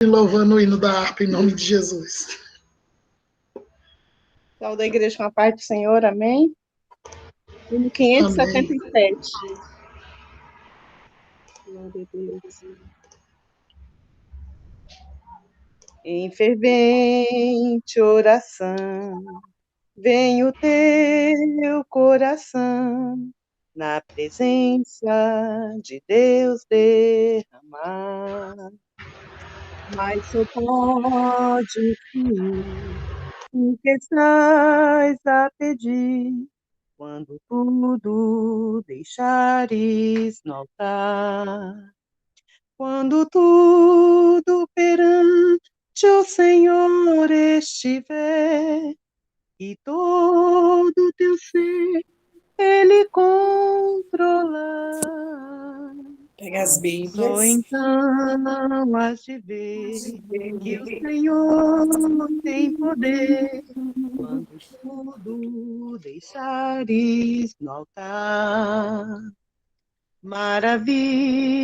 Louvando o hino da harpa em nome de Jesus. Salve da igreja com a paz do Senhor, amém? Hino 577. Glória a Deus. Em fervente oração, vem o teu coração, na presença de Deus derramar. Mas só pode o Senhor, o que estás a pedir, quando tudo deixares no altar. Quando tudo perante o Senhor estiver, e todo teu ser Ele controlar. Pega as Bíblias. Só então has de ver que o Senhor tem poder, quando tudo deixares no altar. Maravilhas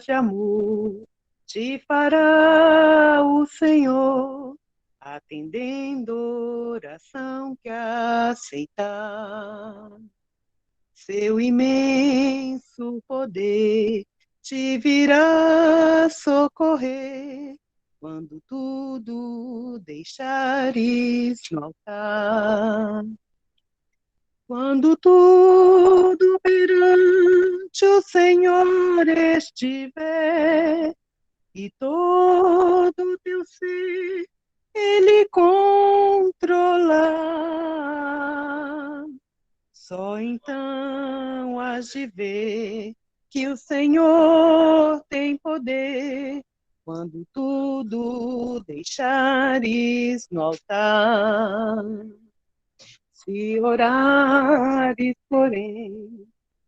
de amor te fará o Senhor, atendendo oração que aceitar. Seu imenso poder te virá socorrer, quando tudo deixares no altar. Quando tudo perante o Senhor estiver, e todo teu ser Ele controlar, só então has de ver que o Senhor tem poder, quando tudo deixares no altar. Se orares, porém,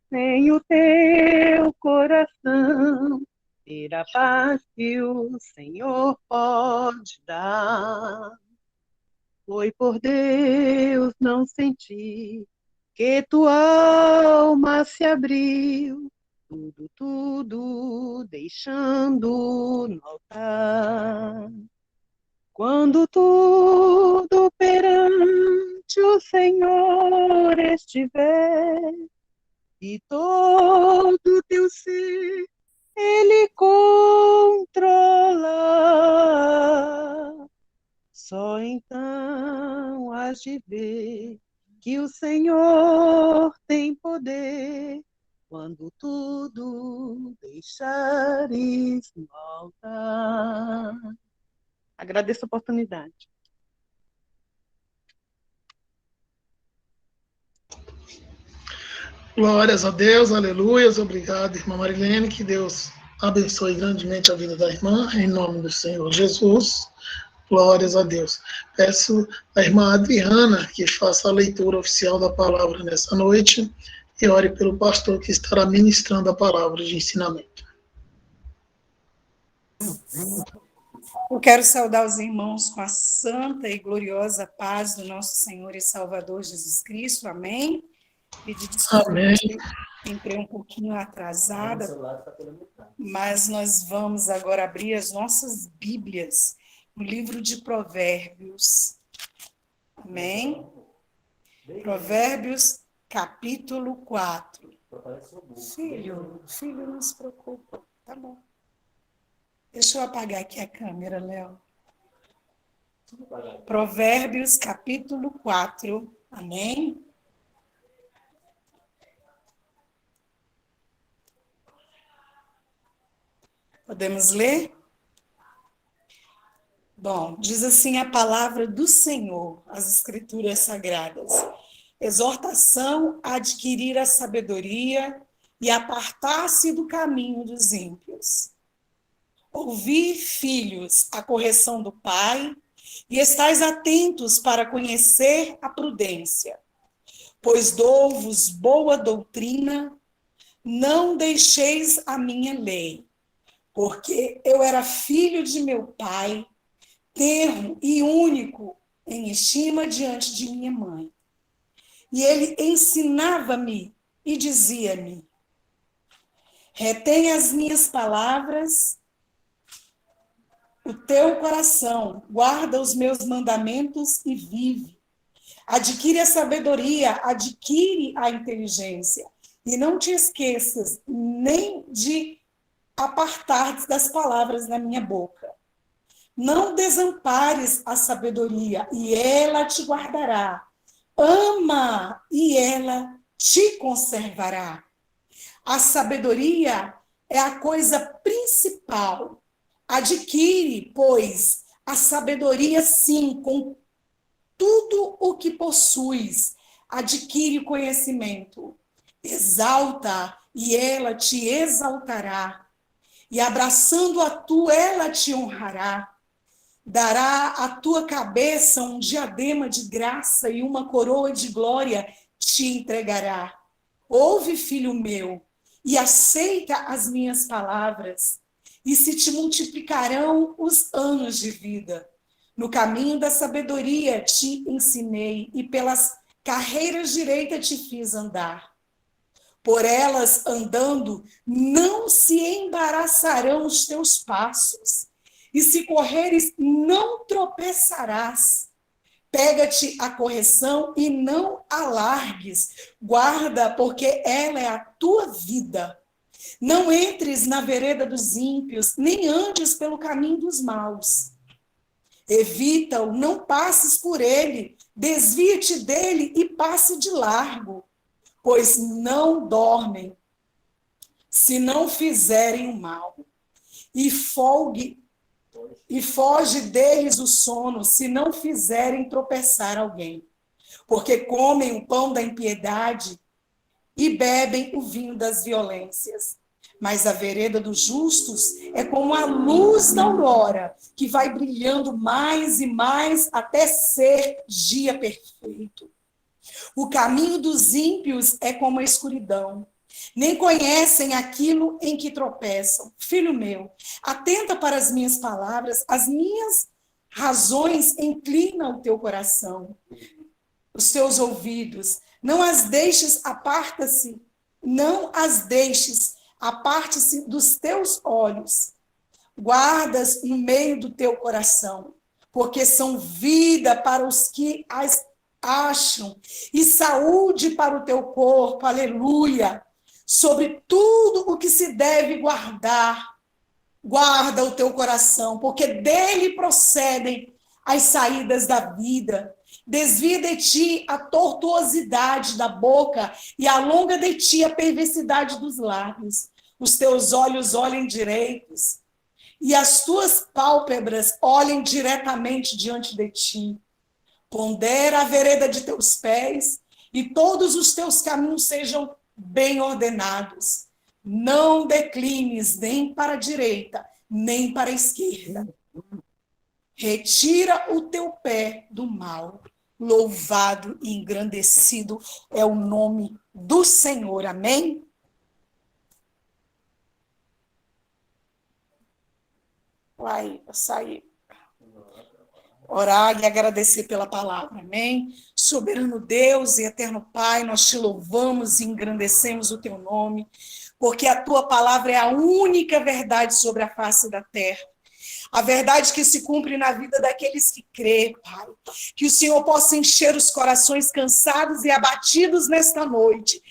sem o teu coração, terá paz que o Senhor pode dar. Foi por Deus não sentir que tua alma se abriu, tudo deixando no altar. Quando tudo perante o Senhor estiver, e todo teu ser Ele controla, só então has de ver que o Senhor tem poder, quando tudo deixares no altar. Agradeço a oportunidade. Glórias a Deus, aleluias. Obrigado, irmã Marilene. Que Deus abençoe grandemente a vida da irmã, em nome do Senhor Jesus. Glórias a Deus. Peço à irmã Adriana que faça a leitura oficial da palavra nessa noite e ore pelo pastor que estará ministrando a palavra de ensinamento. Eu quero saudar os irmãos com a santa e gloriosa paz do nosso Senhor e Salvador Jesus Cristo. Amém? Pedir desculpa, Amém. entrei um pouquinho atrasada, mas nós vamos agora abrir as nossas Bíblias no livro de Provérbios. Amém? Provérbios, capítulo 4. Filho, não se preocupa, tá bom. Deixa eu apagar aqui a câmera, Léo. Provérbios, capítulo 4. Amém? Podemos ler? Bom, diz assim a palavra do Senhor, as Escrituras Sagradas. Exortação a adquirir a sabedoria e apartar-se do caminho dos ímpios. Ouvi, filhos, a correção do pai, e estais atentos para conhecer a prudência. Pois dou-vos boa doutrina, não deixeis a minha lei, porque eu era filho de meu pai, tenro e único em estima diante de minha mãe. E ele ensinava-me e dizia-me: retém as minhas palavras o teu coração, guarda os meus mandamentos e vive. Adquire a sabedoria, adquire a inteligência. E não te esqueças nem de apartar das palavras da minha boca. Não desampares a sabedoria, e ela te guardará. Ama, e ela te conservará. A sabedoria é a coisa principal. Adquire, pois, a sabedoria sim, com tudo o que possuis. Adquire conhecimento. Exalta, e ela te exaltará. E abraçando a tu, ela te honrará. Dará à tua cabeça um diadema de graça e uma coroa de glória te entregará. Ouve, filho meu, e aceita as minhas palavras, e se te multiplicarão os anos de vida. No caminho da sabedoria te ensinei, e pelas carreiras direitas te fiz andar. Por elas andando, não se embaraçarão os teus passos, e se correres, não tropeçarás. Pega-te a correção e não alargues. Guarda, porque ela é a tua vida. Não entres na vereda dos ímpios, nem andes pelo caminho dos maus. Evita-o, não passes por ele. Desvia-te dele e passe de largo, pois não dormem, se não fizerem o mal. E foge deles o sono, se não fizerem tropeçar alguém. Porque comem o pão da impiedade e bebem o vinho das violências. Mas a vereda dos justos é como a luz da aurora, que vai brilhando mais e mais até ser dia perfeito. O caminho dos ímpios é como a escuridão. Nem conhecem aquilo em que tropeçam. Filho meu, atenta para as minhas palavras, as minhas razões inclina o teu coração, os teus ouvidos. Não as deixes, aparte-se dos teus olhos. Guardas no meio do teu coração, porque são vida para os que as acham e saúde para o teu corpo. Aleluia! Sobre tudo o que se deve guardar, guarda o teu coração, porque dele procedem as saídas da vida. Desvia de ti a tortuosidade da boca e alonga de ti a perversidade dos lábios. Os teus olhos olhem direitos e as tuas pálpebras olhem diretamente diante de ti. Pondera a vereda de teus pés e todos os teus caminhos sejam bem ordenados. Não declines nem para a direita, nem para a esquerda. Retira o teu pé do mal. Louvado e engrandecido é o nome do Senhor. Amém? Uai, eu saí. Orar e agradecer pela palavra, amém? Soberano Deus e eterno Pai, nós te louvamos e engrandecemos o teu nome, porque a tua palavra é a única verdade sobre a face da terra. A verdade que se cumpre na vida daqueles que crê, Pai. Que o Senhor possa encher os corações cansados e abatidos nesta noite.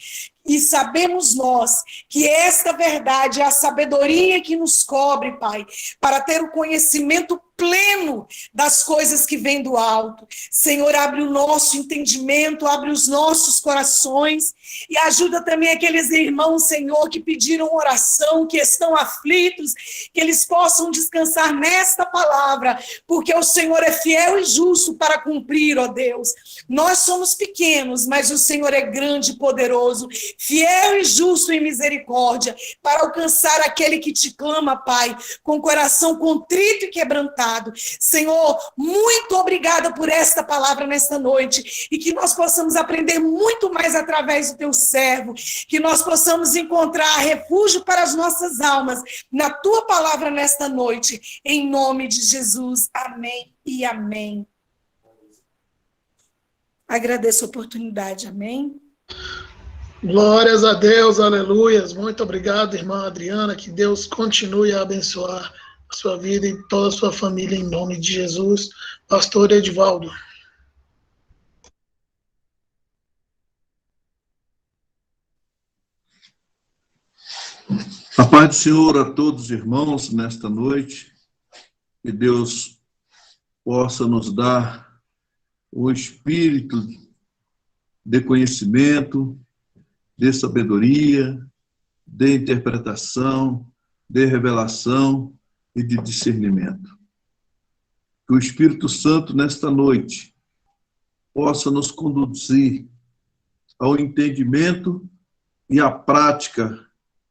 E sabemos nós que esta verdade é a sabedoria que nos cobre, Pai, para ter o conhecimento pleno das coisas que vêm do alto. Senhor, abre o nosso entendimento, abre os nossos corações e ajuda também aqueles irmãos, Senhor, que pediram oração, que estão aflitos, que eles possam descansar nesta palavra, porque o Senhor é fiel e justo para cumprir, ó Deus. Nós somos pequenos, mas o Senhor é grande e poderoso, fiel e justo em misericórdia, para alcançar aquele que te clama, Pai, com coração contrito e quebrantado. Senhor, muito obrigada por esta palavra nesta noite, e que nós possamos aprender muito mais através do teu servo, que nós possamos encontrar refúgio para as nossas almas na tua palavra nesta noite, em nome de Jesus, amém e amém. Agradeço a oportunidade, amém. Glórias a Deus, aleluias. Muito obrigado, irmã Adriana, que Deus continue a abençoar a sua vida e toda a sua família, em nome de Jesus. Pastor Edivaldo. A paz do Senhor a todos os irmãos nesta noite, que Deus possa nos dar o espírito de conhecimento, de sabedoria, de interpretação, de revelação e de discernimento. Que o Espírito Santo nesta noite possa nos conduzir ao entendimento e à prática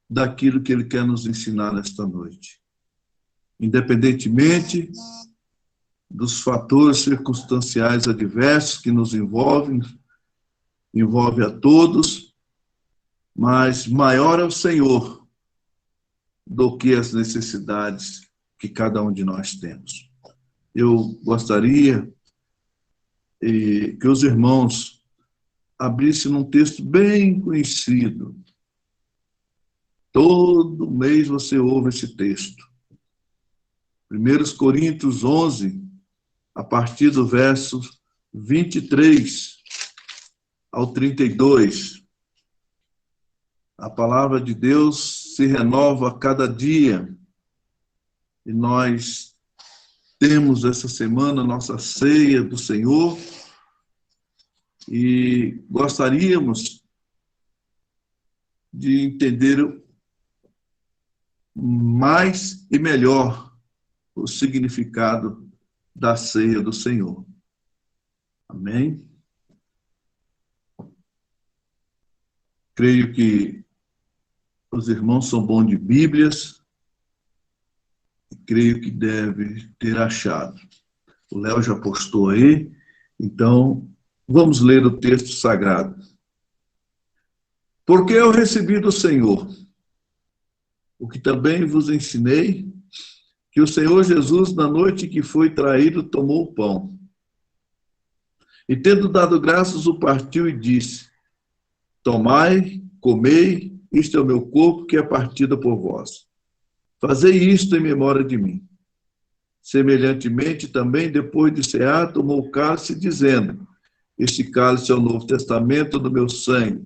daquilo que Ele quer nos ensinar nesta noite. Independentemente dos fatores circunstanciais adversos que nos envolvem, envolve a todos, mas maior é o Senhor do que as necessidades que cada um de nós temos. Eu gostaria que os irmãos abrissem num texto bem conhecido. Todo mês você ouve esse texto. 1 Coríntios 11, a partir do verso 23 ao 32. A palavra de Deus se renova a cada dia. E nós temos essa semana nossa ceia do Senhor. E gostaríamos de entender mais e melhor o significado da ceia do Senhor. Amém? Creio que os irmãos são bons de Bíblias e creio que deve ter achado. O Léo já postou aí, então vamos ler o texto sagrado. Porque eu recebi do Senhor o que também vos ensinei, que o Senhor Jesus, na noite que foi traído, tomou o pão. E tendo dado graças, o partiu e disse: tomai, comei, isto é o meu corpo que é partido por vós. Fazei isto em memória de mim. Semelhantemente, também, depois de cear, tomou o cálice, dizendo: este cálice é o novo testamento do meu sangue.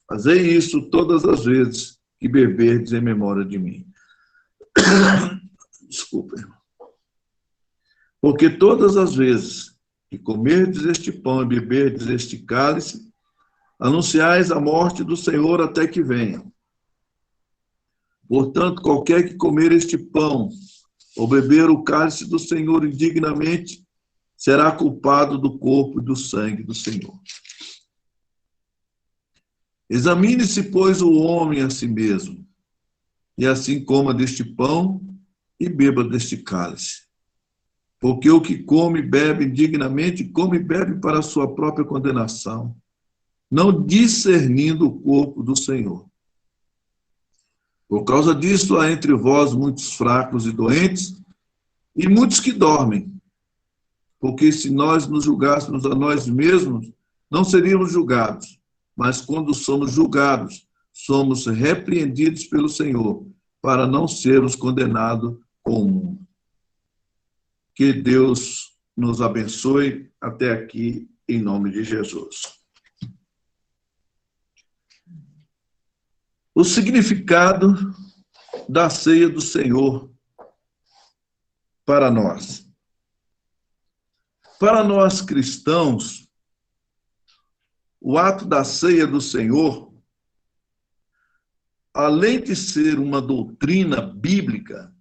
Fazei isso todas as vezes que beberdes em memória de mim. Desculpa, irmão. Porque todas as vezes que comerdes este pão e beberdes este cálice, anunciais a morte do Senhor até que venha. Portanto, qualquer que comer este pão ou beber o cálice do Senhor indignamente, será culpado do corpo e do sangue do Senhor. Examine-se, pois, o homem a si mesmo, e assim coma deste pão e beba deste cálice. Porque o que come e bebe indignamente, come e bebe para a sua própria condenação, não discernindo o corpo do Senhor. Por causa disso, há entre vós muitos fracos e doentes, e muitos que dormem. Porque se nós nos julgássemos a nós mesmos, não seríamos julgados. Mas quando somos julgados, somos repreendidos pelo Senhor, para não sermos condenados com o mundo. Que Deus nos abençoe até aqui, em nome de Jesus. O significado da ceia do Senhor para nós. Para nós cristãos, o ato da ceia do Senhor, além de ser uma doutrina bíblica,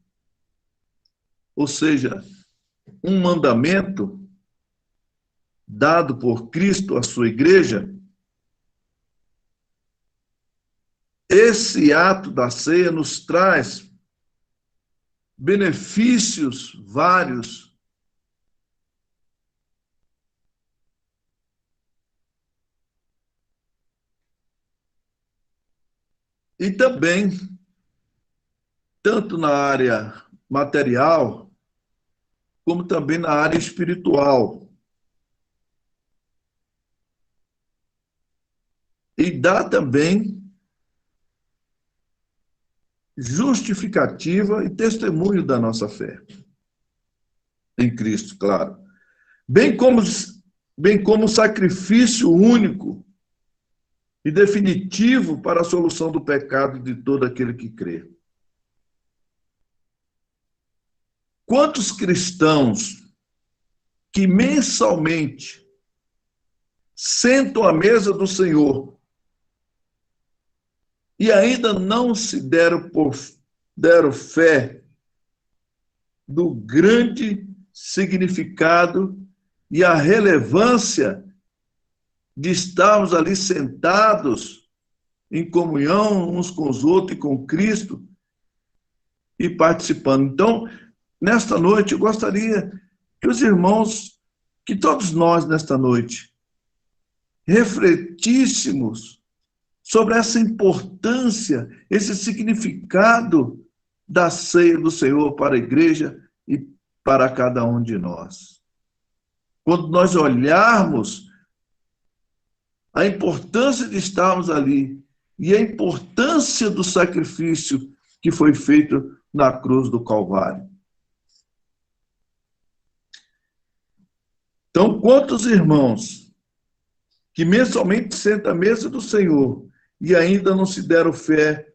ou seja, um mandamento dado por Cristo à sua igreja, esse ato da ceia nos traz benefícios vários e também, tanto na área material, como também na área espiritual. E dá também justificativa e testemunho da nossa fé em Cristo, claro. Bem como sacrifício único e definitivo para a solução do pecado de todo aquele que crê. Quantos cristãos que mensalmente sentam à mesa do Senhor e ainda não se deram fé do grande significado e a relevância de estarmos ali sentados em comunhão uns com os outros e com Cristo e participando. Então, nesta noite, eu gostaria que os irmãos, que todos nós nesta noite, refletíssemos sobre essa importância, esse significado da ceia do Senhor para a igreja e para cada um de nós. Quando nós olharmos a importância de estarmos ali e a importância do sacrifício que foi feito na cruz do Calvário. Então, quantos irmãos que mensalmente sentam à mesa do Senhor e ainda não se deram fé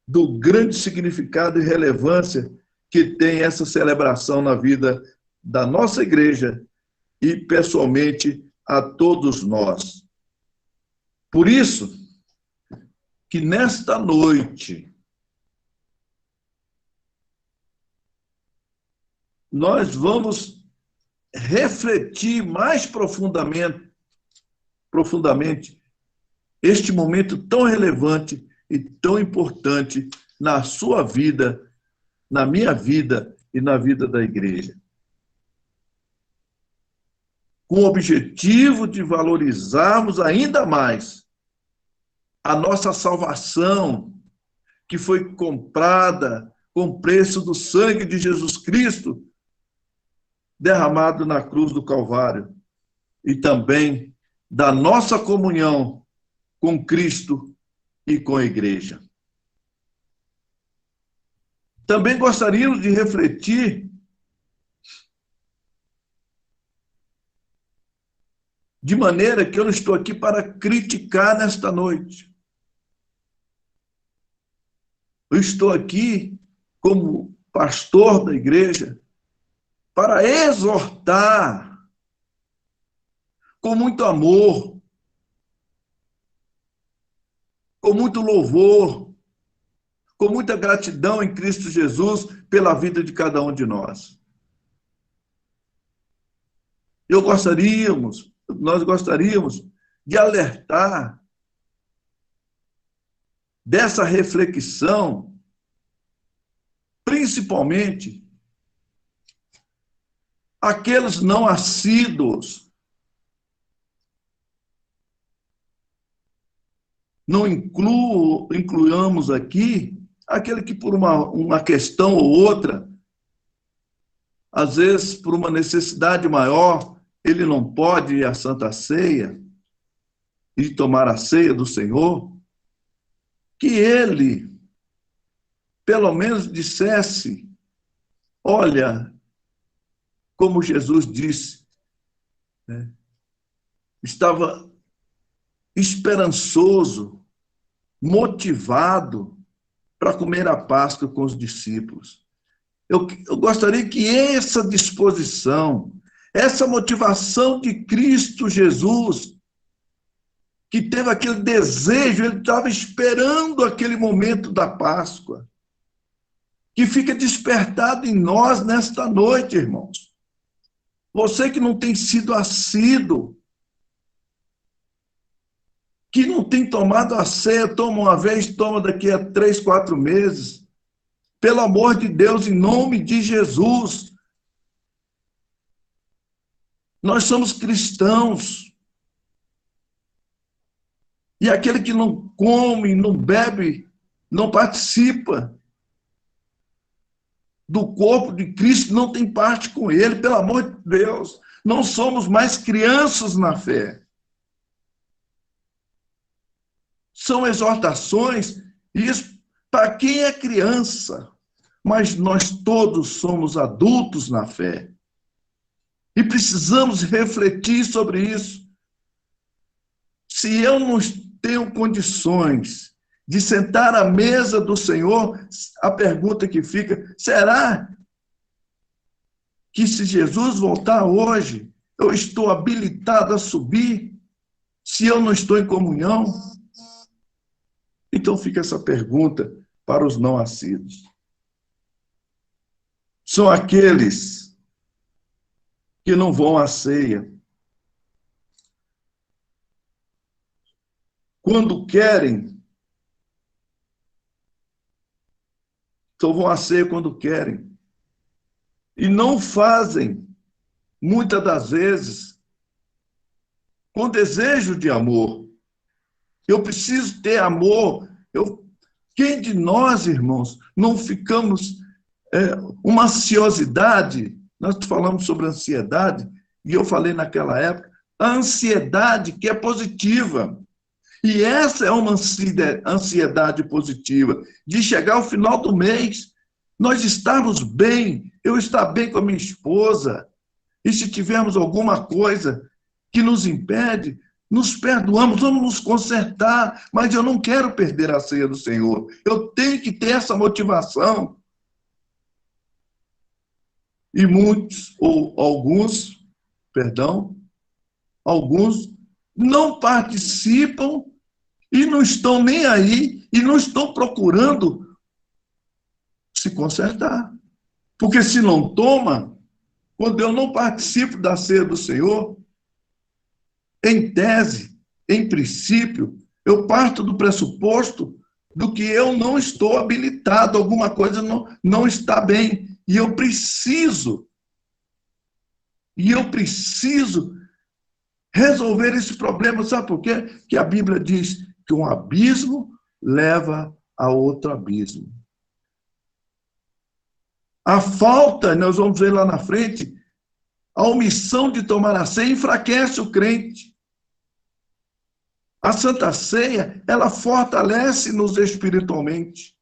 do grande significado e relevância que tem essa celebração na vida da nossa igreja e, pessoalmente, a todos nós. Por isso, que nesta noite, nós vamos refletir mais profundamente este momento tão relevante e tão importante na sua vida, na minha vida e na vida da igreja. Com o objetivo de valorizarmos ainda mais a nossa salvação, que foi comprada com preço do sangue de Jesus Cristo, derramado na cruz do Calvário, e também da nossa comunhão com Cristo e com a igreja. Também gostaríamos de refletir de maneira que eu não estou aqui para criticar nesta noite. Eu estou aqui como pastor da igreja para exortar com muito amor, com muito louvor, com muita gratidão em Cristo Jesus pela vida de cada um de nós. Nós gostaríamos de alertar dessa reflexão, principalmente aqueles não assíduos. Não incluamos aqui aquele que por uma questão ou outra, às vezes por uma necessidade maior, ele não pode ir à Santa Ceia e tomar a ceia do Senhor, que ele, pelo menos, dissesse, olha, como Jesus disse, né, estava esperançoso, motivado para comer a Páscoa com os discípulos. Eu gostaria que essa disposição, essa motivação de Cristo Jesus, que teve aquele desejo, ele estava esperando aquele momento da Páscoa, que fica despertado em nós nesta noite, irmãos. Você que não tem sido assíduo, que não tem tomado a ceia, toma uma vez, toma daqui a 3, 4 meses. Pelo amor de Deus, em nome de Jesus. Nós somos cristãos. E aquele que não come, não bebe, não participa do corpo de Cristo, não tem parte com ele, pelo amor de Deus. Não somos mais crianças na fé. São exortações, e isso para quem é criança, mas nós todos somos adultos na fé. E precisamos refletir sobre isso. Se eu não tenho condições de sentar à mesa do Senhor, a pergunta que fica, será que se Jesus voltar hoje, eu estou habilitado a subir, se eu não estou em comunhão? Então fica essa pergunta para os não nascidos. São aqueles que não vão à ceia. Quando querem, só vão à ceia quando querem. E não fazem, muitas das vezes, com desejo de amor. Eu preciso ter amor. Quem de nós, irmãos, não ficamos uma ansiosidade? Nós falamos sobre ansiedade, e eu falei naquela época, a ansiedade que é positiva. E essa é uma ansiedade positiva, de chegar ao final do mês, nós estarmos bem, eu estar bem com a minha esposa, e se tivermos alguma coisa que nos impede, nos perdoamos, vamos nos consertar, mas eu não quero perder a ceia do Senhor. Eu tenho que ter essa motivação. E muitos, ou alguns não participam e não estão nem aí, e não estão procurando se consertar. Porque se não toma, quando eu não participo da ceia do Senhor, em tese, em princípio, eu parto do pressuposto do que eu não estou habilitado, alguma coisa não está bem, e eu preciso resolver esse problema. Sabe por quê? Que a Bíblia diz que um abismo leva a outro abismo. A falta, nós vamos ver lá na frente, a omissão de tomar a ceia enfraquece o crente. A Santa Ceia, ela fortalece-nos espiritualmente,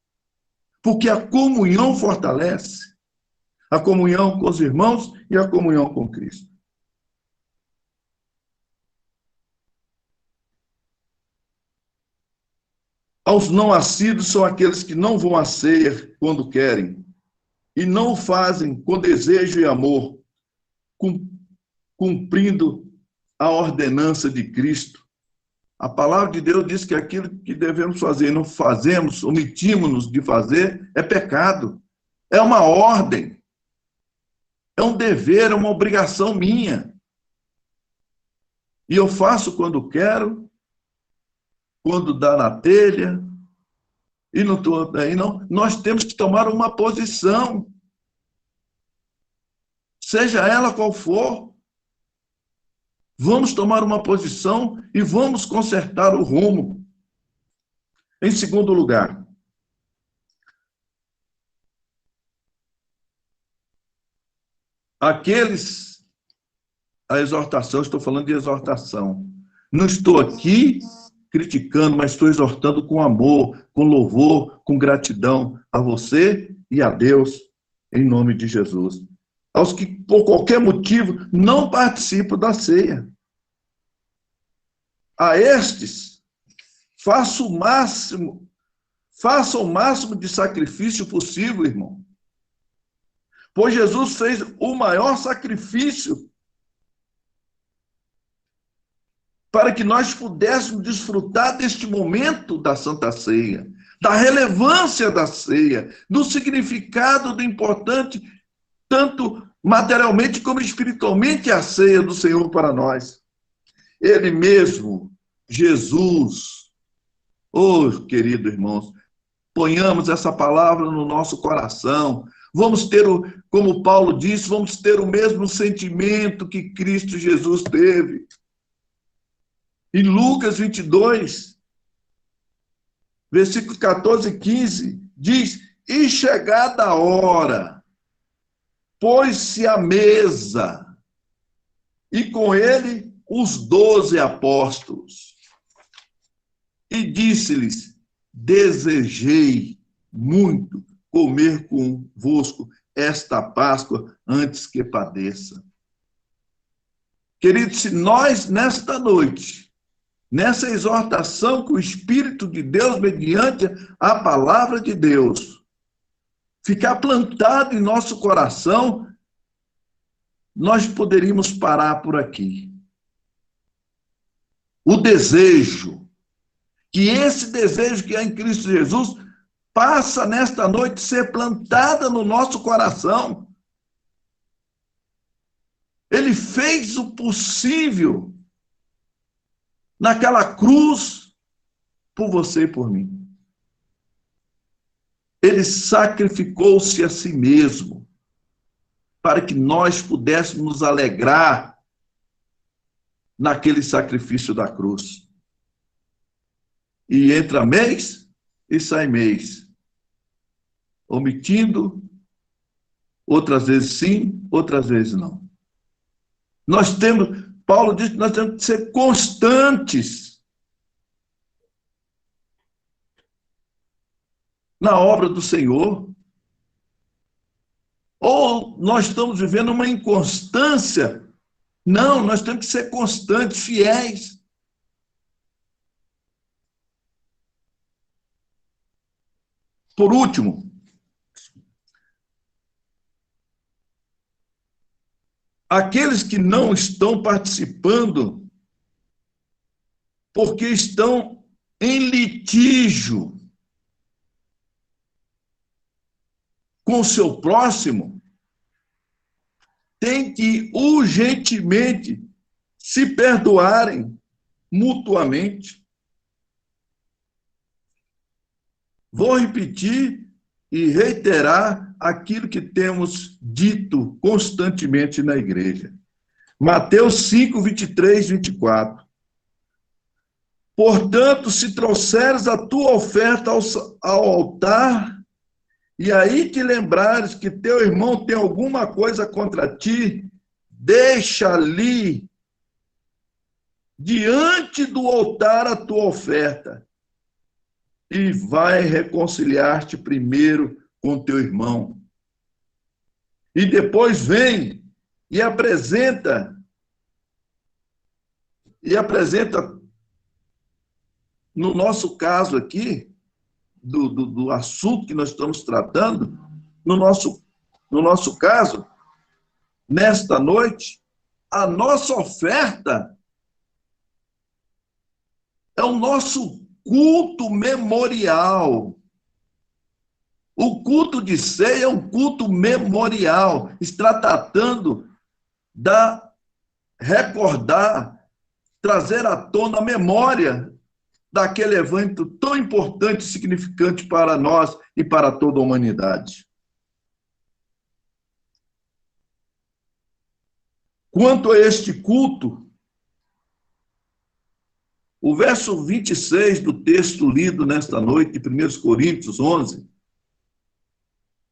porque a comunhão fortalece, a comunhão com os irmãos e a comunhão com Cristo. Aos não nascidos são aqueles que não vão à ceia quando querem, e não o fazem com desejo e amor, cumprindo a ordenança de Cristo. A palavra de Deus diz que aquilo que devemos fazer e não fazemos, omitimos-nos de fazer, é pecado. É uma ordem. É um dever, é uma obrigação minha. E eu faço quando quero, quando dá na telha, e não estou aí, não. Nós temos que tomar uma posição, seja ela qual for. Vamos tomar uma posição e vamos consertar o rumo. Em segundo lugar, a exortação, estou falando de exortação. Não estou aqui criticando, mas estou exortando com amor, com louvor, com gratidão a você e a Deus, em nome de Jesus. Aos que, por qualquer motivo, não participam da ceia. A estes, faça o máximo de sacrifício possível, irmão. Pois Jesus fez o maior sacrifício para que nós pudéssemos desfrutar deste momento da Santa Ceia, da relevância da ceia, do significado do importante, tanto materialmente como espiritualmente, a ceia do Senhor para nós. Ele mesmo, Jesus, querido irmãos, ponhamos essa palavra no nosso coração. Vamos ter, como Paulo disse, vamos ter o mesmo sentimento que Cristo Jesus teve. Em Lucas 22, versículos 14 e 15, diz: e chegada a hora, pôs-se à mesa, e com ele os 12 apóstolos. E disse-lhes: desejei muito comer convosco esta Páscoa antes que padeça. Queridos, se nós, nesta noite, nessa exortação que o Espírito de Deus, mediante a palavra de Deus, ficar plantado em nosso coração, nós poderíamos parar por aqui. O desejo, que esse desejo que há em Cristo Jesus, passa nesta noite ser plantada no nosso coração. Ele fez o possível naquela cruz por você e por mim. Ele sacrificou-se a si mesmo para que nós pudéssemos nos alegrar naquele sacrifício da cruz. E entra mês e sai mês, omitindo, outras vezes sim, outras vezes não. Paulo diz que nós temos que ser constantes na obra do Senhor. Ou nós estamos vivendo uma inconstância? Não, nós temos que ser constantes, fiéis. Por último, aqueles que não estão participando porque estão em litígio com o seu próximo, têm que urgentemente se perdoarem mutuamente. Vou repetir e reiterar aquilo que temos dito constantemente na igreja. Mateus 5, 23, 24. Portanto, se trouxeres a tua oferta ao altar, e aí te lembrares que teu irmão tem alguma coisa contra ti, deixa ali, diante do altar, a tua oferta, e vai reconciliar-te primeiro com teu irmão. E depois vem e apresenta no nosso caso aqui, do assunto que nós estamos tratando, no nosso caso, nesta noite, a nossa oferta é o nosso culto memorial. O culto de ceia é um culto memorial. Está tratando recordar, trazer à tona a memória daquele evento tão importante e significante para nós e para toda a humanidade. Quanto a este culto, o verso 26 do texto lido nesta noite, de 1 Coríntios 11,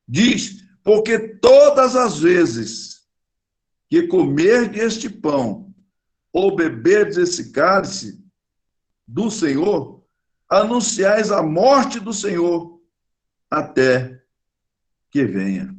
diz: porque todas as vezes que comerdes este pão ou beberdes esse cálice do Senhor, anunciais a morte do Senhor até que venha.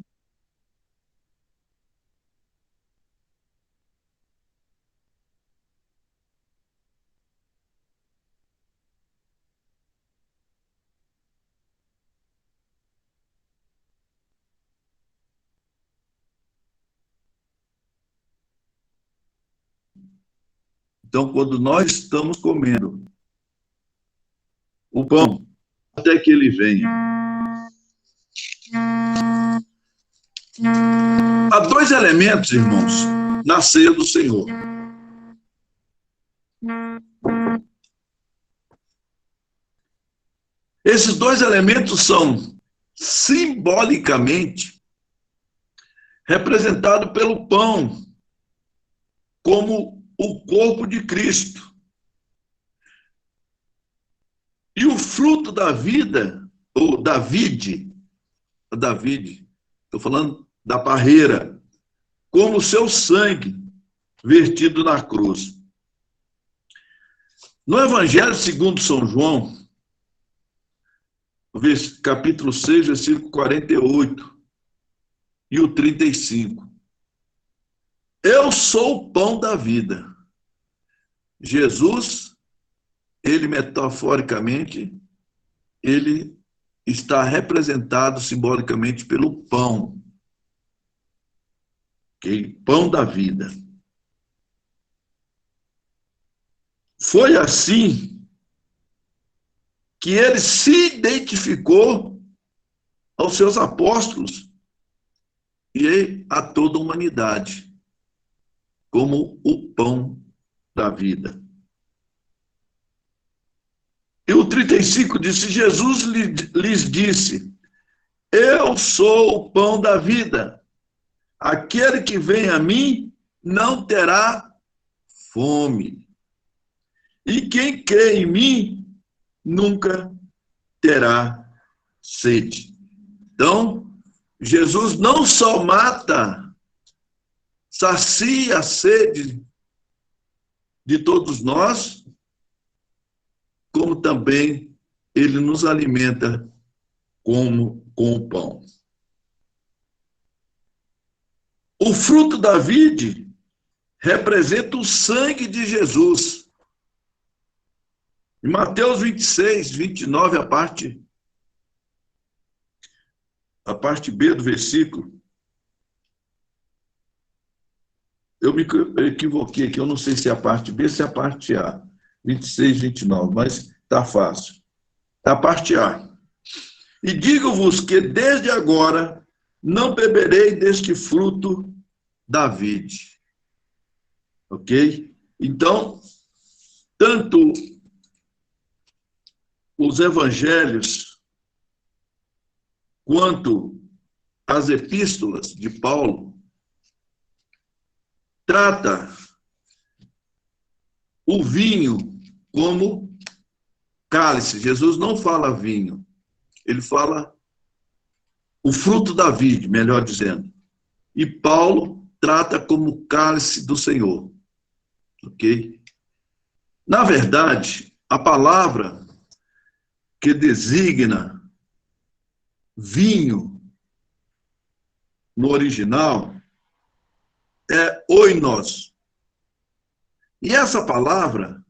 Então, quando nós estamos comendo o pão, até que ele venha. Há dois elementos, irmãos, na ceia do Senhor. Esses dois elementos são simbolicamente representados pelo pão, como o corpo de Cristo. E o fruto da vida, ou da vide, estou falando da parreira, como o seu sangue vertido na cruz. No Evangelho segundo São João, capítulo 6, versículo 48 e o 35. Eu sou o pão da vida. Jesus, ele metaforicamente, ele está representado simbolicamente pelo pão. Okay? Pão da vida. Foi assim que ele se identificou aos seus apóstolos e a toda a humanidade como o pão da vida. E o 35 disse, Jesus lhes disse, eu sou o pão da vida. Aquele que vem a mim não terá fome. E quem crê em mim nunca terá sede. Então, Jesus não só mata, sacia a sede de todos nós, como também ele nos alimenta com o pão. O fruto da vide representa o sangue de Jesus. Em Mateus 26, 29, a parte B do versículo, eu me equivoquei aqui, eu não sei se é a parte B ou se é a parte A. 26, 29, mas está fácil. A parte A. E digo-vos que desde agora não beberei deste fruto da vide. Ok? Então, tanto os evangelhos quanto as epístolas de Paulo trata o vinho como cálice. Jesus não fala vinho, ele fala o fruto da vide, melhor dizendo. E Paulo trata como cálice do Senhor. Ok? Na verdade, a palavra que designa vinho no original é oinos. E essa palavra,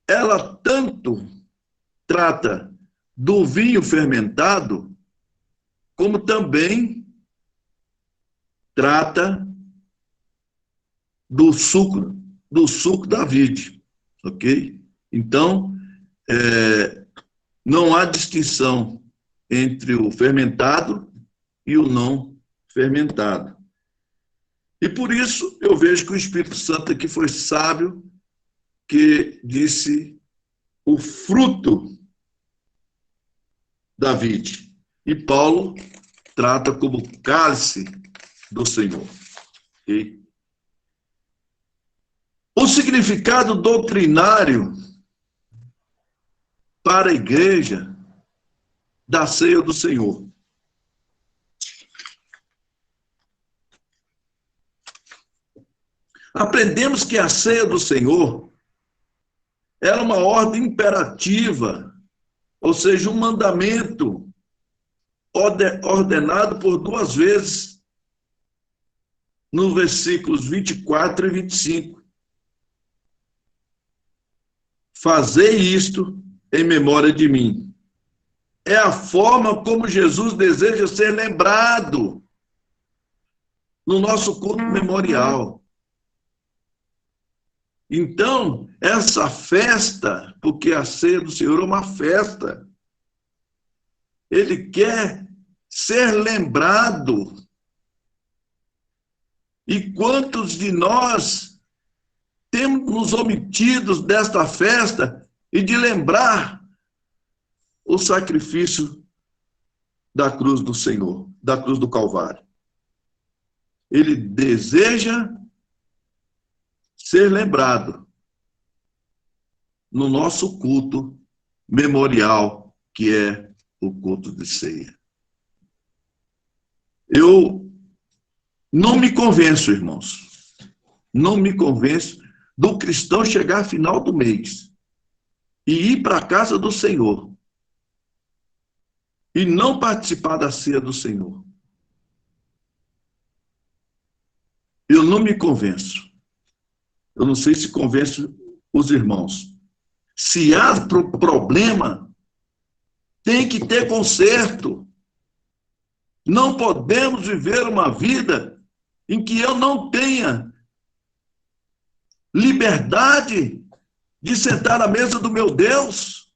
ela tanto trata do vinho fermentado, como também trata do suco da vide, ok? Então, não há distinção entre o fermentado e o não fermentado. E por isso eu vejo que o Espírito Santo aqui foi sábio, que disse o fruto da vide. E Paulo trata como cálice do Senhor. Okay? O significado doutrinário para a igreja da ceia do Senhor. Aprendemos que a ceia do Senhor era uma ordem imperativa, ou seja, um mandamento ordenado por duas vezes nos versículos 24 e 25. Fazei isto em memória de mim. É a forma como Jesus deseja ser lembrado no nosso culto memorial. Então, essa festa, porque a ceia do Senhor é uma festa, ele quer ser lembrado. E quantos de nós temos nos omitidos desta festa e de lembrar o sacrifício da cruz do Senhor, da cruz do Calvário? Ele deseja ser lembrado no nosso culto memorial, que é o culto de ceia. Eu não me convenço, irmãos, não me convenço do cristão chegar ao final do mês e ir para a casa do Senhor e não participar da ceia do Senhor. Eu não me convenço. Eu não sei se convenço os irmãos. Se há problema, tem que ter conserto. Não podemos viver uma vida em que eu não tenha liberdade de sentar à mesa do meu Deus.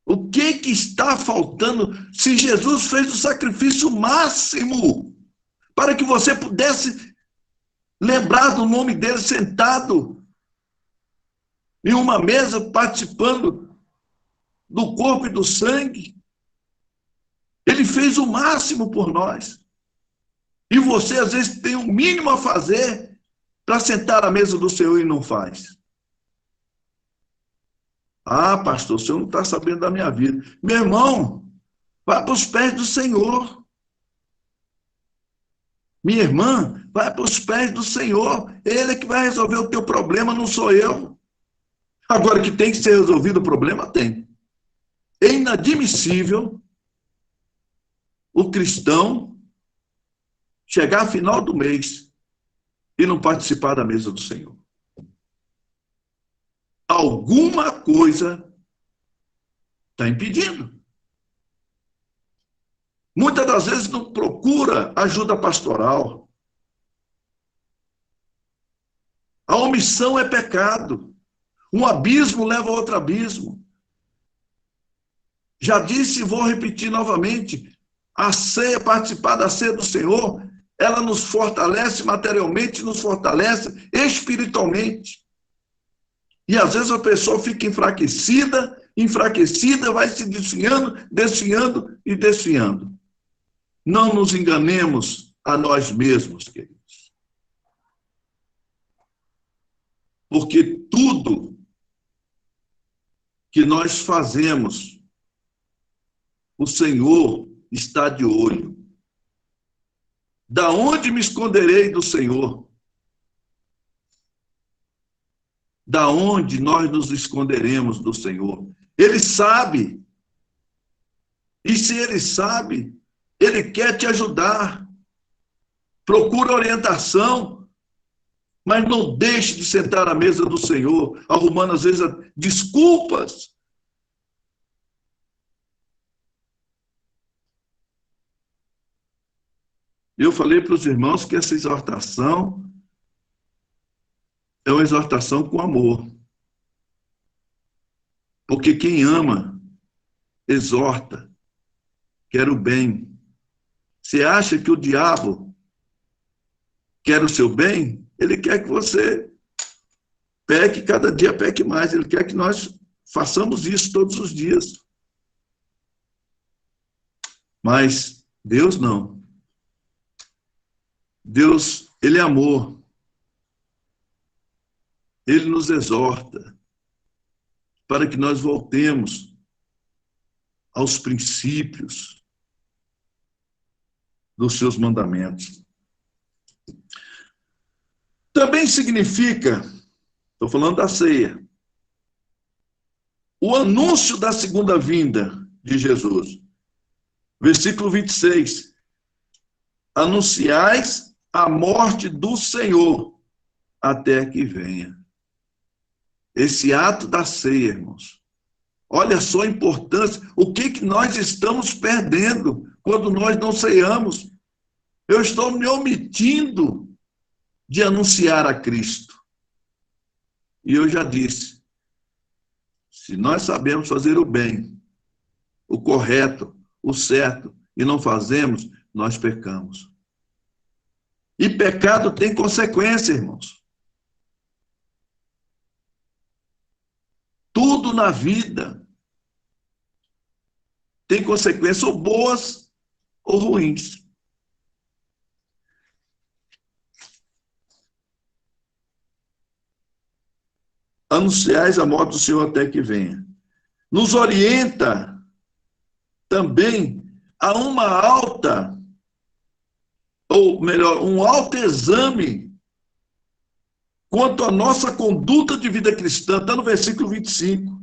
O que está faltando? Se Jesus fez o sacrifício máximo para que você pudesse lembrar do nome dele sentado em uma mesa, participando do corpo e do sangue. Ele fez o máximo por nós. E você, às vezes, tem o mínimo a fazer para sentar à mesa do Senhor e não faz. Ah, pastor, o senhor não está sabendo da minha vida. Meu irmão, vai para os pés do Senhor. Minha irmã, vai para os pés do Senhor. Ele é que vai resolver o teu problema, não sou eu. Agora, que tem que ser resolvido o problema, tem. É inadmissível o cristão chegar ao final do mês e não participar da mesa do Senhor. Alguma coisa está impedindo. Muitas das vezes não procura ajuda pastoral. A omissão é pecado. Um abismo leva a outro abismo. Já disse e vou repetir novamente, a ceia, participar da ceia do Senhor, ela nos fortalece materialmente, nos fortalece espiritualmente. E às vezes a pessoa fica enfraquecida, vai se desfiando e desfiando. Não nos enganemos a nós mesmos, queridos. Porque tudo que nós fazemos, o Senhor está de olho. Da onde me esconderei do Senhor? Da onde nós nos esconderemos do Senhor? Ele sabe. E se ele sabe, ele quer te ajudar. Procura orientação, mas não deixe de sentar à mesa do Senhor, arrumando às vezes desculpas. Eu falei para os irmãos que essa exortação é uma exortação com amor. Porque quem ama, exorta, quer o bem. Você acha que o diabo quer o seu bem? Ele quer que você peque, cada dia peque mais. Ele quer que nós façamos isso todos os dias. Mas Deus não. Deus, ele é amor. Ele nos exorta para que nós voltemos aos princípios dos seus mandamentos. Também significa, estou falando da ceia, o anúncio da segunda vinda de Jesus. Versículo 26. Anunciais a morte do Senhor até que venha. Esse ato da ceia, irmãos. Olha só a importância. O que nós estamos perdendo quando nós não ceiamos? Eu estou me omitindo de anunciar a Cristo. E eu já disse, se nós sabemos fazer o bem, o correto, o certo, e não fazemos, nós pecamos. E pecado tem consequência, irmãos. Tudo na vida tem consequências ou boas ou ruins. Anunciais a morte do Senhor até que venha. Nos orienta também a uma alta, ou melhor, um autoexame quanto à nossa conduta de vida cristã. Está no versículo 25.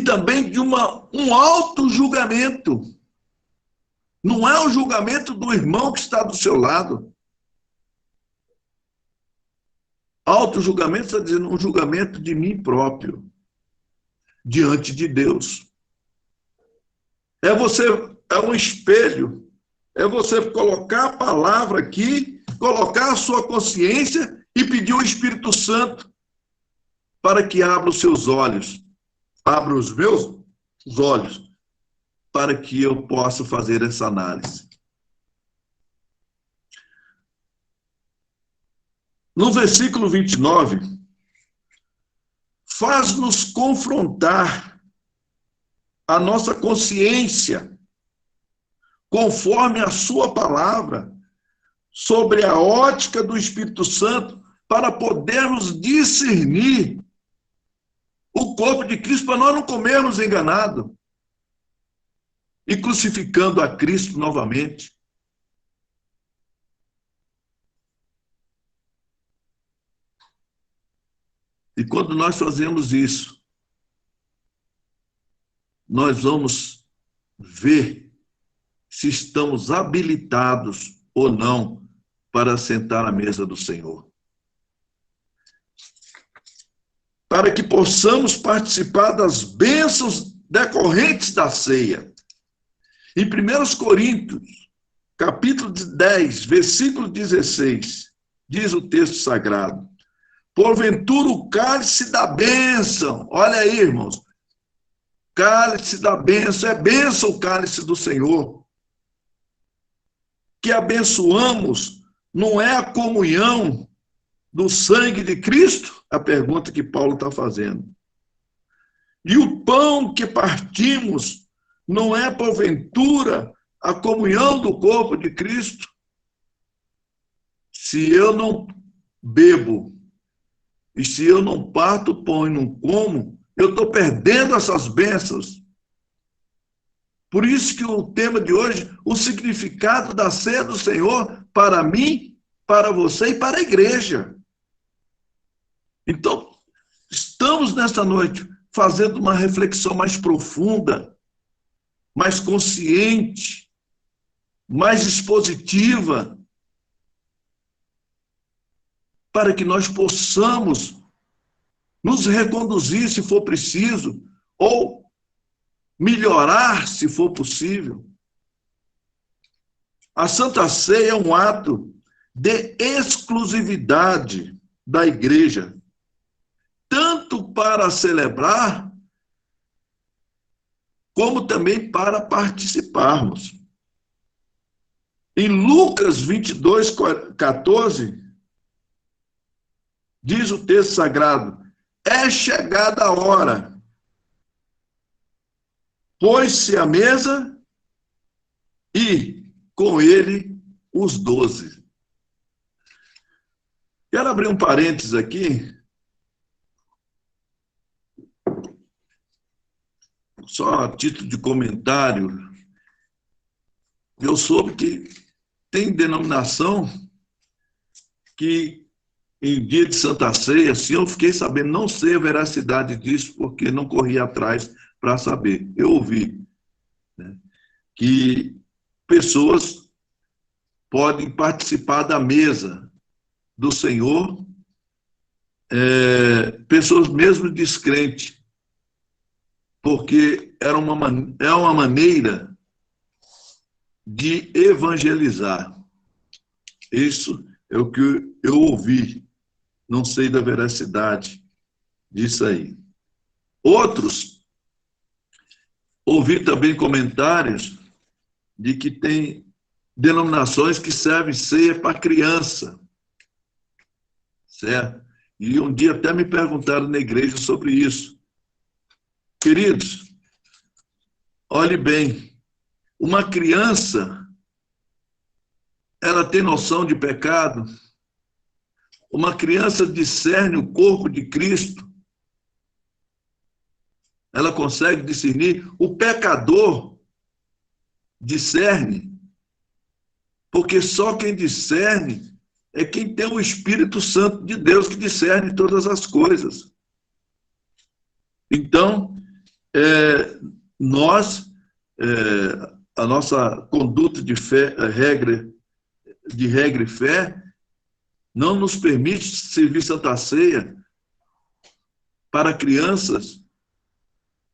também de um auto-julgamento. Não é o julgamento do irmão que está do seu lado. Auto-julgamento está dizendo um julgamento de mim próprio, diante de Deus. É um espelho, é você colocar a palavra aqui, colocar a sua consciência e pedir ao Espírito Santo para que abra os seus olhos, abra os meus olhos, para que eu possa fazer essa análise. No versículo 29, faz-nos confrontar a nossa consciência, conforme a sua palavra, sobre a ótica do Espírito Santo, para podermos discernir o corpo de Cristo, para nós não comermos enganado e crucificando a Cristo novamente. E quando nós fazemos isso, nós vamos ver se estamos habilitados ou não para sentar à mesa do Senhor. Para que possamos participar das bênçãos decorrentes da ceia. Em 1 Coríntios, capítulo 10, versículo 16, diz o texto sagrado: porventura o cálice da bênção, olha aí, irmãos, cálice da bênção, é bênção o cálice do Senhor, que abençoamos, não é a comunhão do sangue de Cristo? A pergunta que Paulo está fazendo. E o pão que partimos, não é porventura a comunhão do corpo de Cristo? Se eu não bebo, e se eu não parto o pão e não como, eu estou perdendo essas bênçãos. Por isso que o tema de hoje, o significado da ceia do Senhor, para mim, para você e para a igreja. Então, estamos nesta noite fazendo uma reflexão mais profunda, mais consciente, mais expositiva, para que nós possamos nos reconduzir, se for preciso, ou melhorar, se for possível. A Santa Ceia é um ato de exclusividade da igreja, tanto para celebrar, como também para participarmos. Em Lucas 22, 14, diz o texto sagrado: é chegada a hora, pôs-se à mesa e com ele os 12. Quero abrir um parênteses aqui, só a título de comentário. Eu soube que tem denominação que em dia de Santa Ceia, assim, eu fiquei sabendo, não sei a veracidade disso, porque não corri atrás para saber. Eu ouvi, né, que pessoas podem participar da mesa do Senhor, pessoas mesmo descrentes, porque é uma maneira de evangelizar. Isso é o que eu ouvi. Não sei da veracidade disso aí. Outros, ouvi também comentários de que tem denominações que servem ceia para criança, certo? E um dia até me perguntaram na igreja sobre isso. Queridos, olhe bem, uma criança, ela tem noção de pecado? Uma criança discerne o corpo de Cristo? Ela consegue discernir? O pecador discerne? Porque só quem discerne é quem tem o Espírito Santo de Deus, que discerne todas as coisas. Então, nós, a nossa conduta de fé, regra e fé, não nos permite servir Santa Ceia para crianças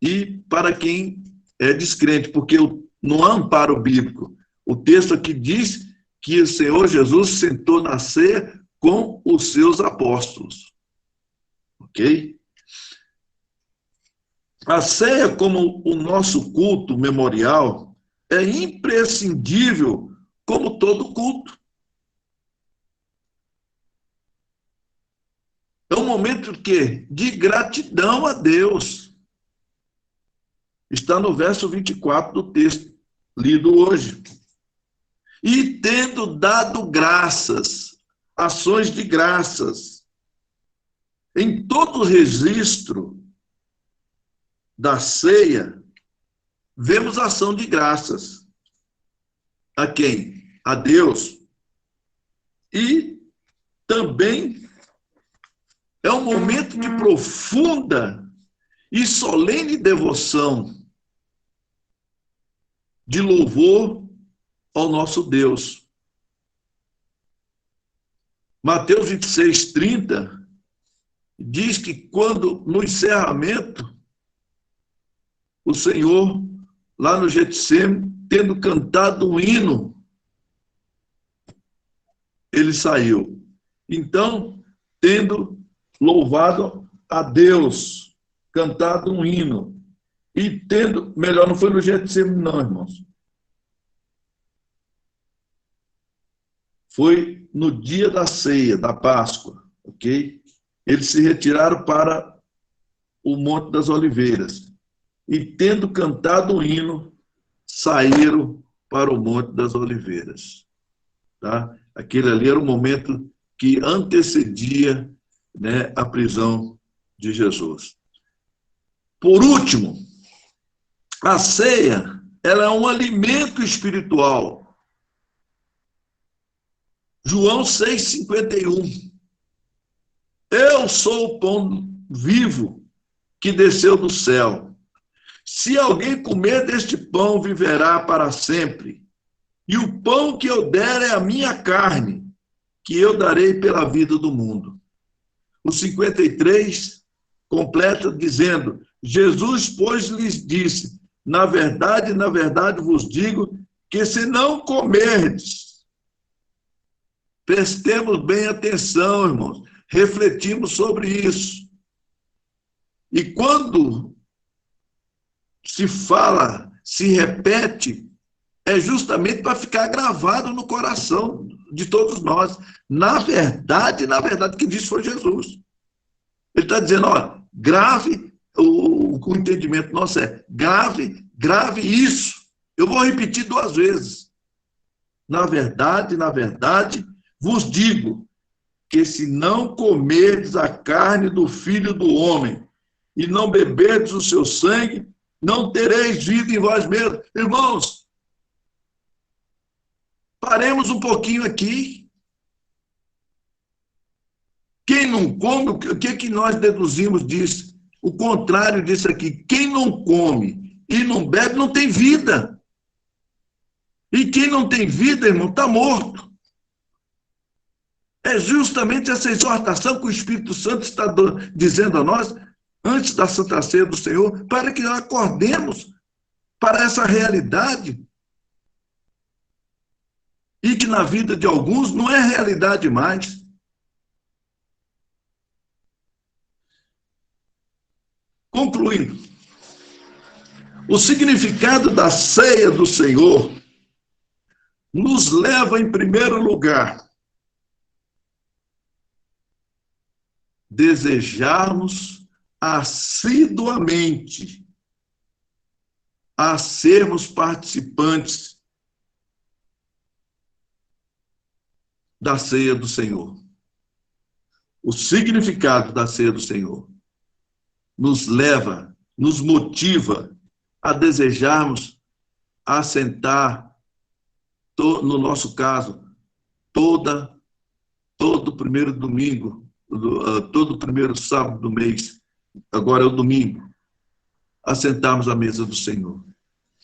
e para quem é descrente, porque não há amparo bíblico. O texto aqui diz que o Senhor Jesus sentou na ceia com os seus apóstolos. Ok? A ceia, como o nosso culto memorial, é imprescindível como todo culto. É um momento de gratidão a Deus. Está no verso 24 do texto, lido hoje. E tendo dado graças, ações de graças, em todo o registro da ceia, vemos ação de graças. A quem? A Deus. E também é um momento de profunda e solene devoção, de louvor ao nosso Deus. Mateus 26, 30 diz que quando, no encerramento, o Senhor, lá no Getsêmani, tendo cantado um hino, ele saiu. Então, tendo louvado a Deus, cantado um hino, e tendo, melhor, não foi no Getsêmani não, irmãos. Foi no dia da ceia, da Páscoa, ok? Eles se retiraram para o Monte das Oliveiras. E, tendo cantado um hino, saíram para o Monte das Oliveiras. Tá? Aquele ali era o momento que antecedia, né, a prisão de Jesus. Por último, a ceia, ela é um alimento espiritual. João 6,51. Eu sou o pão vivo que desceu do céu. Se alguém comer deste pão, viverá para sempre. E o pão que eu der é a minha carne, que eu darei pela vida do mundo. O 53 completa dizendo: Jesus, pois, lhes disse: na verdade vos digo, que se não comerdes, prestemos bem atenção, irmãos, refletimos sobre isso. E quando se fala, se repete, é justamente para ficar gravado no coração de todos nós. Na verdade, que disse foi Jesus. Ele está dizendo, ó, grave, o entendimento nosso é, grave isso. Eu vou repetir 2 vezes. Na verdade, vos digo, que se não comerdes a carne do Filho do Homem e não beberdes o seu sangue, não tereis vida em vós mesmos. Irmãos, paremos um pouquinho aqui. Quem não come, o que nós deduzimos disso? O contrário disso aqui. Quem não come e não bebe não tem vida. E quem não tem vida, irmão, está morto. É justamente essa exortação que o Espírito Santo está dizendo a nós, antes da Santa Ceia do Senhor, para que nós acordemos para essa realidade. E que na vida de alguns não é realidade mais. Concluindo, o significado da ceia do Senhor nos leva, em primeiro lugar, desejarmos assiduamente a sermos participantes da ceia do Senhor. O significado da ceia do Senhor nos leva, nos motiva a desejarmos assentar, no nosso caso, todo primeiro domingo, todo primeiro sábado do mês, agora é o domingo, a sentarmos à mesa do Senhor.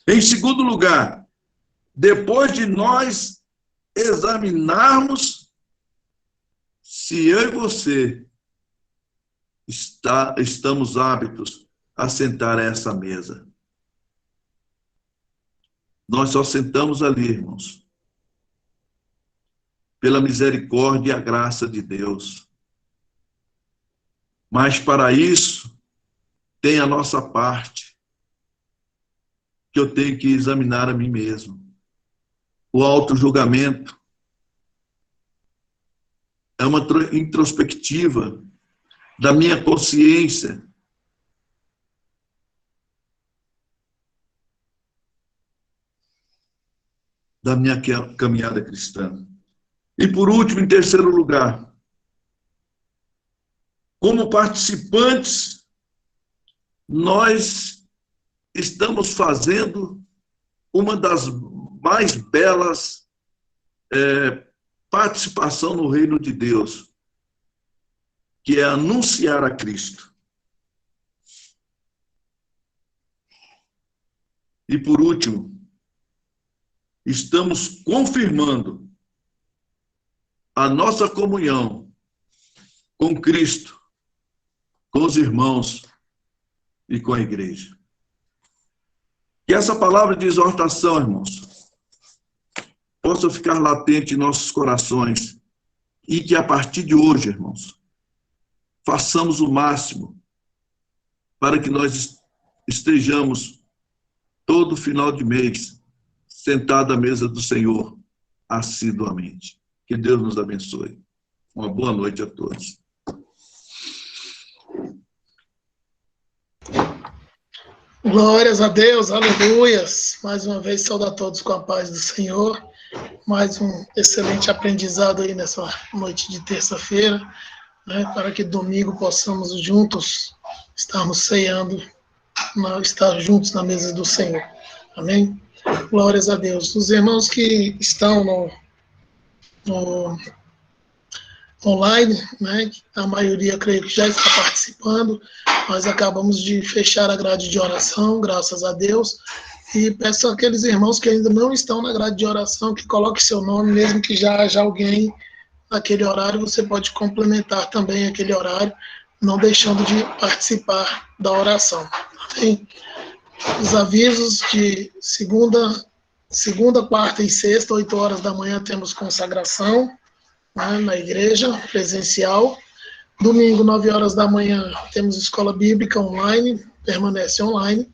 Em segundo lugar, depois de nós examinarmos se eu e você estamos aptos a sentar a essa mesa. Nós só sentamos ali, irmãos, pela misericórdia e a graça de Deus. Mas para isso, tem a nossa parte, que eu tenho que examinar a mim mesmo. O autojulgamento é uma introspectiva da minha consciência, da minha caminhada cristã. E por último, em terceiro lugar, como participantes, nós estamos fazendo uma das mais belas participação no reino de Deus, que é anunciar a Cristo. E por último, estamos confirmando a nossa comunhão com Cristo, com os irmãos e com a igreja. Que essa palavra de exortação, irmãos, possa ficar latente em nossos corações e que a partir de hoje, irmãos, façamos o máximo para que nós estejamos todo final de mês sentados à mesa do Senhor assiduamente. Que Deus nos abençoe. Uma boa noite a todos. Glórias a Deus, aleluias. Mais uma vez, saúdo a todos com a paz do Senhor. Mais um excelente aprendizado aí nessa noite de terça-feira, né, para que domingo possamos juntos estarmos ceando, estar juntos na mesa do Senhor. Amém? Glórias a Deus. Os irmãos que estão no online, né, a maioria, creio que já está participando. Nós acabamos de fechar a grade de oração, graças a Deus. E peço àqueles irmãos que ainda não estão na grade de oração, que coloque seu nome, mesmo que já haja alguém naquele horário, você pode complementar também aquele horário, não deixando de participar da oração. Amém? Os avisos de segunda, quarta e sexta, 8 horas da manhã, temos consagração, né, na igreja, presencial. Domingo, 9 horas da manhã, temos escola bíblica online, permanece online.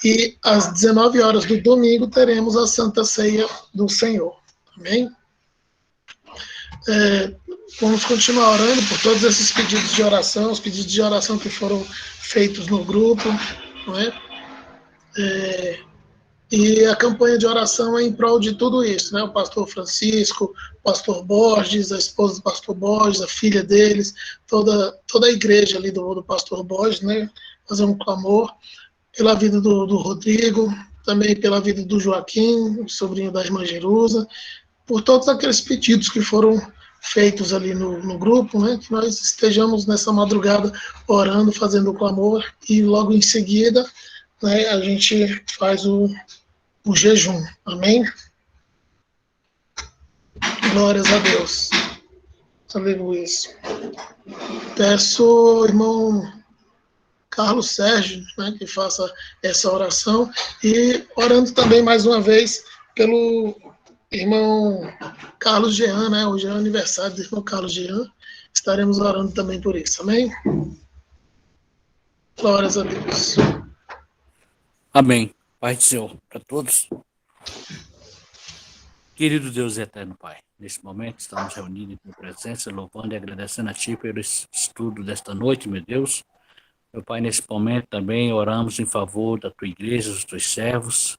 E às 19 horas do domingo teremos a Santa Ceia do Senhor. Amém? Vamos continuar orando por todos esses pedidos de oração, os pedidos de oração que foram feitos no grupo, não é? E a campanha de oração é em prol de tudo isso, né? O pastor Francisco, o pastor Borges, a esposa do pastor Borges, a filha deles, toda a igreja ali do pastor Borges, né? Fazer um clamor pela vida do Rodrigo, também pela vida do Joaquim, o sobrinho da irmã Jerusa, por todos aqueles pedidos que foram feitos ali no grupo, né, que nós estejamos nessa madrugada orando, fazendo o clamor, e logo em seguida, né, a gente faz o jejum. Amém? Glórias a Deus. Aleluia. Peço, irmão Carlos Sérgio, né, que faça essa oração, e orando também mais uma vez pelo irmão Carlos Jean, né, hoje é o aniversário do irmão Carlos Jean, estaremos orando também por isso, amém? Glórias a Deus. Amém. Pai do Senhor, para todos. Querido Deus e eterno Pai, nesse momento estamos reunidos em tua presença, louvando e agradecendo a Ti pelo estudo desta noite, meu Deus. Meu Pai, nesse momento também oramos em favor da Tua igreja, dos Teus servos,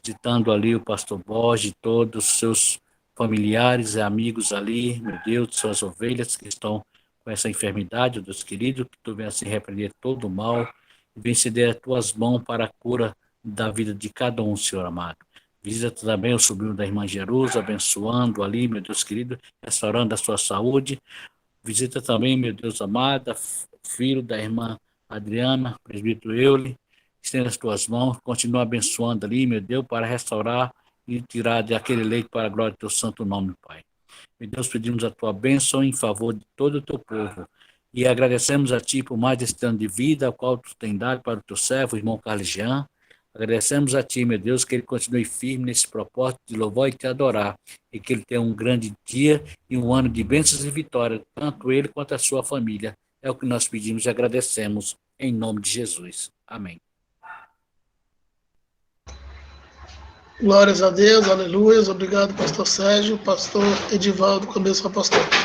citando ali o pastor Borges e todos os seus familiares e amigos ali, meu Deus, suas ovelhas que estão com essa enfermidade, Deus querido, que Tu venha se repreender todo o mal e vencer as Tuas mãos para a cura da vida de cada um, Senhor amado. Visita também o sobrinho da irmã Jerusa, abençoando ali, meu Deus querido, restaurando a sua saúde. Visita também, meu Deus amado, filho da irmã Adriana, presbítero Euler, estenda as tuas mãos, continua abençoando ali, meu Deus, para restaurar e tirar daquele leito para a glória do teu santo nome, Pai. Meu Deus, pedimos a tua bênção em favor de todo o teu povo. E agradecemos a ti por mais este ano de vida, ao qual tu tem dado para o teu servo, o irmão Carlos Jean. Agradecemos a ti, meu Deus, que ele continue firme nesse propósito de louvar e te adorar. E que ele tenha um grande dia e um ano de bênçãos e vitórias, tanto ele quanto a sua família. É o que nós pedimos e agradecemos em nome de Jesus. Amém. Glórias a Deus, aleluia. Obrigado, pastor Sérgio, pastor Edivaldo, com a bênção apostólica.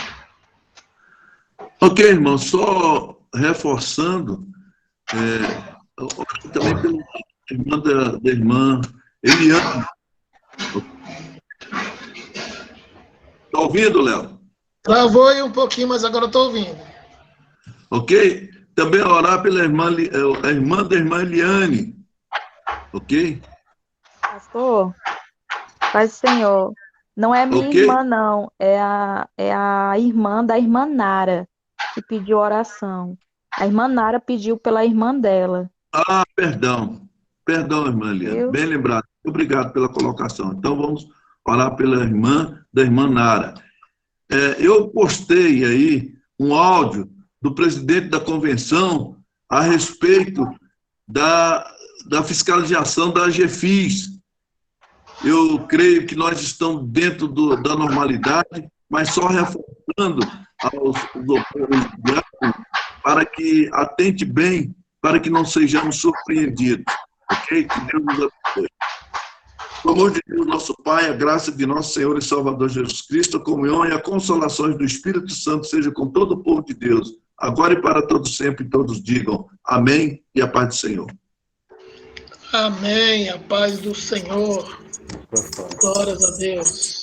Ok, irmão, só reforçando, também pela irmã da irmã Eliane. Está ouvindo, Léo? Travou aí um pouquinho, mas agora estou ouvindo. Ok? Também orar pela irmã da irmã Eliane. Ok? Pastor, Paz do Senhor. Não é minha Ok? irmã, não. É a irmã da irmã Nara que pediu oração. A irmã Nara pediu pela irmã dela. Ah, perdão. Perdão, irmã Eliane. Viu? Bem lembrado. Obrigado pela colocação. Então, vamos orar pela irmã da irmã Nara. Eu postei aí um áudio do presidente da convenção a respeito da fiscalização da AGFIS. Eu creio que nós estamos dentro da normalidade, mas só reforçando aos autores para que atente bem, para que não sejamos surpreendidos. Ok? Que Deus nos abençoe. O amor de Deus, nosso Pai, a graça de nosso Senhor e Salvador Jesus Cristo, a comunhão e a consolação do Espírito Santo seja com todo o povo de Deus, agora e para todos sempre, e todos digam amém e a paz do Senhor. Amém, a paz do Senhor. Glórias a Deus.